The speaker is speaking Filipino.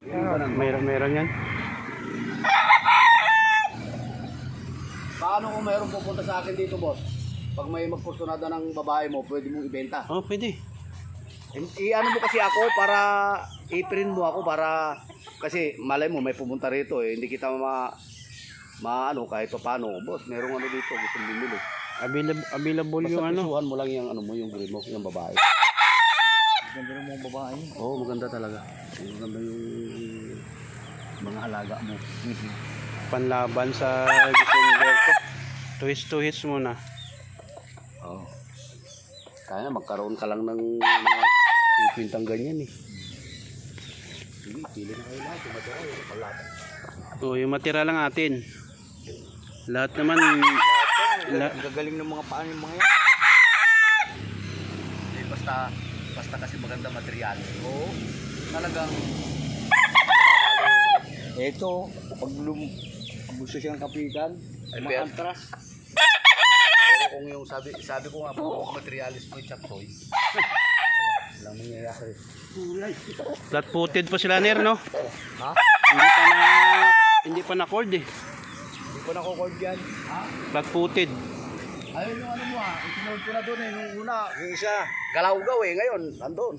Meron yan. Paano kung mayroong pupunta sa akin dito, boss? Pag may magkursunada ng babae mo, pwede mong ibenta. Oh, pwede. I-ano mo kasi ako para i-print mo ako para kasi malay mo may pumunta rito eh. Hindi kita maano kahit pa paano. Boss, merong ano dito gusto mong bumili. Available Basta yung ano. pisuhan mo lang yung ano mo, yung green mo, yung babae. Ganda ng mga babae. Oo, maganda talaga. Maganda yung mga alaga mo. Panlaban sa December ko. Twist muna. Oo. Kaya na magkaroon ka lang ng mga 50 ganyan eh. Sige, pili na kayo lahat. Yung matira, yung palata. Oh, yung matira lang atin. Lahat naman. Ang gagaling ng mga paano yung mga yan. Eh, basta kasi maganda material. Oo. Talagang Ito, pag gusto siyang kapitan, Ay, mga antras. pero kung yung sabi ko nga po, materialis mo yung chapsoy. Walang mangyayari. Flat footed pa sila Ner, no? Ha? Hindi pa na cord eh. Hindi ko nakucord yan. Ha? Flat footed. Ayun yung ano mo ha, itinod ko na doon eh, nung una. Yung isa, Galaw-gaw eh, ngayon, nandun.